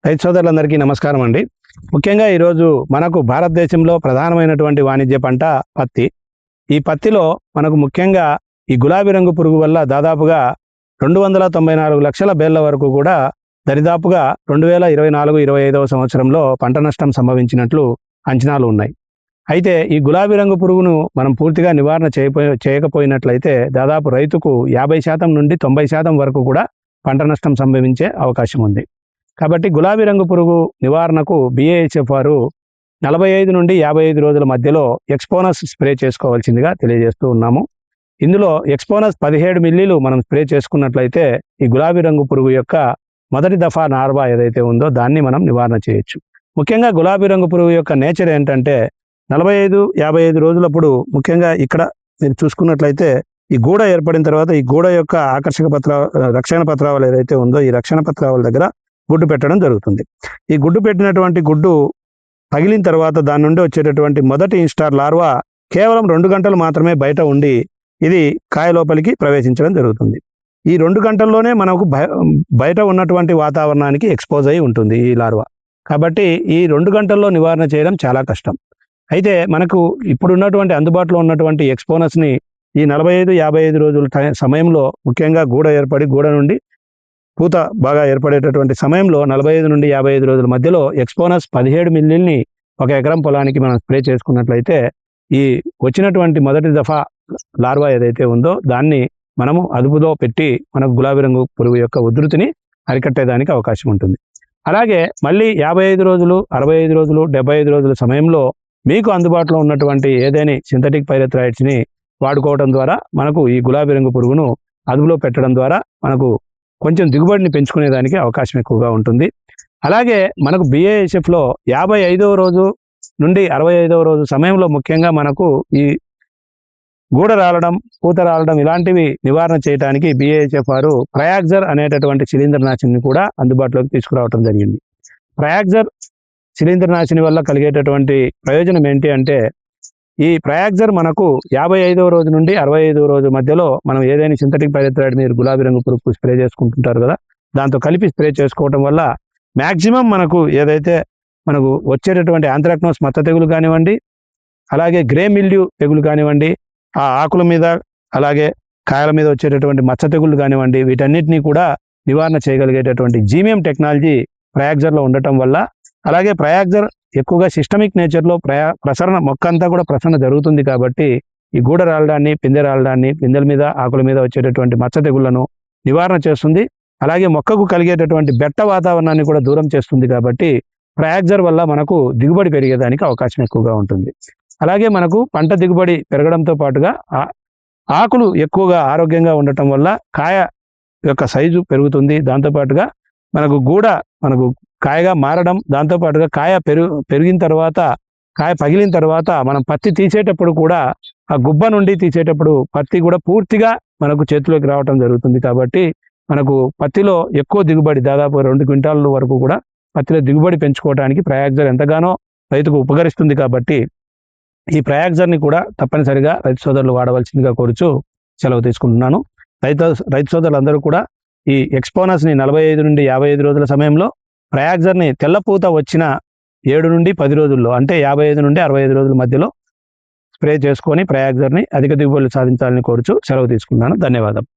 రైతు సోదరులందరికీ నమస్కారం అండి. ముఖ్యంగా ఈరోజు మనకు భారతదేశంలో ప్రధానమైనటువంటి వాణిజ్య పంట పత్తి. ఈ పత్తిలో మనకు ముఖ్యంగా ఈ గులాబీ రంగు పురుగు వల్ల దాదాపుగా 294 లక్షల బేళ్ల వరకు కూడా దరిదాపుగా 2024-25వ సంవత్సరంలో పంట నష్టం సంభవించినట్లు అంచనాలు ఉన్నాయి. అయితే ఈ గులాబీ రంగు పురుగును మనం పూర్తిగా నివారణ చేయకపోయినట్లయితే దాదాపు రైతుకు 50% నుండి 90% వరకు కూడా పంట నష్టం సంభవించే అవకాశం ఉంది. కాబట్టి గులాబీ రంగు పురుగు నివారణకు BASF వారు 45 నుండి 55 రోజుల మధ్యలో ఎక్స్పోనస్ స్ప్రే చేసుకోవాల్సిందిగా తెలియజేస్తూ ఉన్నాము. ఇందులో ఎక్స్పోనస్ 17 మిల్లీలు మనం స్ప్రే చేసుకున్నట్లయితే ఈ గులాబీ రంగు పురుగు యొక్క మొదటి దఫా నార్వా ఏదైతే ఉందో దాన్ని మనం నివారణ చేయొచ్చు. ముఖ్యంగా గులాబీ రంగు పురుగు యొక్క నేచర్ ఏంటంటే 45-55 రోజులప్పుడు ముఖ్యంగా ఇక్కడ మీరు చూసుకున్నట్లయితే ఈ గూడ ఏర్పడిన తర్వాత ఈ గూడ యొక్క రక్షణ పత్రావళి ఏదైతే ఉందో ఈ రక్షణ పత్రావళి దగ్గర గుడ్డు పెట్టడం జరుగుతుంది. ఈ గుడ్డు పెట్టినటువంటి గుడ్డు పగిలిన తర్వాత దాని నుండి వచ్చేటటువంటి మొదటి ఇన్స్టార్ లార్వా కేవలం 2 గంటలు మాత్రమే బయట ఉండి ఇది కాయ లోపలికి ప్రవేశించడం జరుగుతుంది. ఈ 2 గంటల్లోనే మనకు బయట ఉన్నటువంటి వాతావరణానికి ఎక్స్పోజ్ అయి ఉంటుంది ఈ లార్వా. కాబట్టి ఈ 2 గంటల్లో నివారణ చేయడం చాలా కష్టం. అయితే మనకు ఇప్పుడున్నటువంటి అందుబాటులో ఉన్నటువంటి ఎక్స్పోనస్ని ఈ 45-55 రోజుల సమయంలో ముఖ్యంగా గూడ ఏర్పడి గూడ నుండి పూత బాగా ఏర్పడేటటువంటి సమయంలో 45 నుండి 55 రోజుల మధ్యలో ఎక్స్పోనస్ 17 మిల్లీల్ని 1 ఎకరం పొలానికి మనం స్ప్రే చేసుకున్నట్లయితే ఈ వచ్చినటువంటి మొదటి దఫా లార్వా ఏదైతే ఉందో దాన్ని మనము అదుపులో పెట్టి మనకు గులాబీ రంగు పురుగు యొక్క ఉధృతిని అరికట్టేదానికి అవకాశం ఉంటుంది. అలాగే మళ్ళీ 55 రోజులు 65 రోజులు 75 రోజుల సమయంలో మీకు అందుబాటులో ఉన్నటువంటి ఏదైనా సింథటిక్ పైరెథ్రాయిడ్స్ని వాడుకోవడం ద్వారా మనకు ఈ గులాబీ రంగు పురుగును అదుపులో పెట్టడం ద్వారా మనకు కొంచెం దిగుబడిని పెంచుకునేదానికి అవకాశం ఎక్కువగా ఉంటుంది. అలాగే మనకు BASFలో 55వ రోజు నుండి 65వ రోజు సమయంలో ముఖ్యంగా మనకు ఈ గూడ రాలడం పూత రాలడం ఇలాంటివి నివారణ చేయడానికి BASF వారు ప్రయాగ్జర్ అనేటటువంటి శిలీంద్రనాశిని కూడా అందుబాటులోకి తీసుకురావడం జరిగింది. ప్రయాగ్జర్ శిలీంద్రనాశిని వల్ల కలిగేటటువంటి ప్రయోజనం ఏంటి అంటే ఈ ప్రయాగ్జర్ మనకు 55వ రోజు నుండి 65వ రోజు మధ్యలో మనం ఏదైనా సింథటిక్ పైరెథ్రాయిడ్ మీరు గులాబీ రంగు పురుగు స్ప్రే చేసుకుంటుంటారు కదా, దాంతో కలిపి స్ప్రే చేసుకోవడం వల్ల మ్యాక్సిమం మనకు ఏదైతే మనకు వచ్చేటటువంటి ఆంథ్రాక్నోస్ మచ్చ తెగులు కానివ్వండి, అలాగే గ్రే మిల్డ్యూ తెగులు కానివ్వండి, ఆ ఆకుల మీద అలాగే కాయల మీద వచ్చేటటువంటి మచ్చ తెగులు కానివ్వండి, వీటన్నిటినీ కూడా నివారణ చేయగలిగేటటువంటి జీమియం టెక్నాలజీ ప్రయాగ్జర్లో ఉండటం వల్ల, అలాగే ప్రయాగ్జర్ ఎక్కువగా సిస్టమిక్ నేచర్లో ప్రసరణ మొక్క అంతా కూడా ప్రసరణ జరుగుతుంది కాబట్టి ఈ గూడ రాలడాన్ని పిందె రాలడాన్ని పిందెల మీద ఆకుల మీద వచ్చేటటువంటి మచ్చ తెగుళ్లను నివారణ చేస్తుంది. అలాగే మొక్కకు కలిగేటటువంటి బెట్ట వాతావరణాన్ని కూడా దూరం చేస్తుంది. కాబట్టి ప్రయాగ్జర్ వల్ల మనకు దిగుబడి పెరిగేదానికి అవకాశం ఎక్కువగా ఉంటుంది. అలాగే మనకు పంట దిగుబడి పెరగడంతో పాటుగా ఆకులు ఎక్కువగా ఆరోగ్యంగా ఉండటం వల్ల కాయ యొక్క సైజు పెరుగుతుంది. దాంతోపాటుగా మనకు గూడ మనకు కాయగా మారడం, దాంతోపాటుగా కాయ పెరిగిన తర్వాత కాయ పగిలిన తర్వాత మనం పత్తి తీసేటప్పుడు కూడా ఆ గుబ్బ నుండి తీసేటప్పుడు పత్తి కూడా పూర్తిగా మనకు చేతిలోకి రావడం జరుగుతుంది. కాబట్టి మనకు పత్తిలో ఎక్కువ దిగుబడి దాదాపు 2 క్వింటాల వరకు కూడా పత్తిలో దిగుబడి పెంచుకోవడానికి ప్రయాగ్జర్ ఎంతగానో రైతుకు ఉపకరిస్తుంది. కాబట్టి ఈ ప్రయాగ్జర్ని కూడా తప్పనిసరిగా రైతు సోదరులు వాడవలసిందిగా కోరుచు సెలవు తీసుకుంటున్నాను. రైతు సోదరులందరూ కూడా ఈ ఎక్స్పోనస్ని 45 నుండి 55 రోజుల సమయంలో ప్రయాగ్జర్ని తెల్లపూత వచ్చిన 7 నుండి 10 రోజుల్లో అంటే 55 నుండి 65 రోజుల మధ్యలో స్ప్రే చేసుకొని ప్రయాగ్జర్ని అధిక దిగుబడులు సాధించాలని కోరుచు సెలవు తీసుకున్నాను. ధన్యవాదాలు.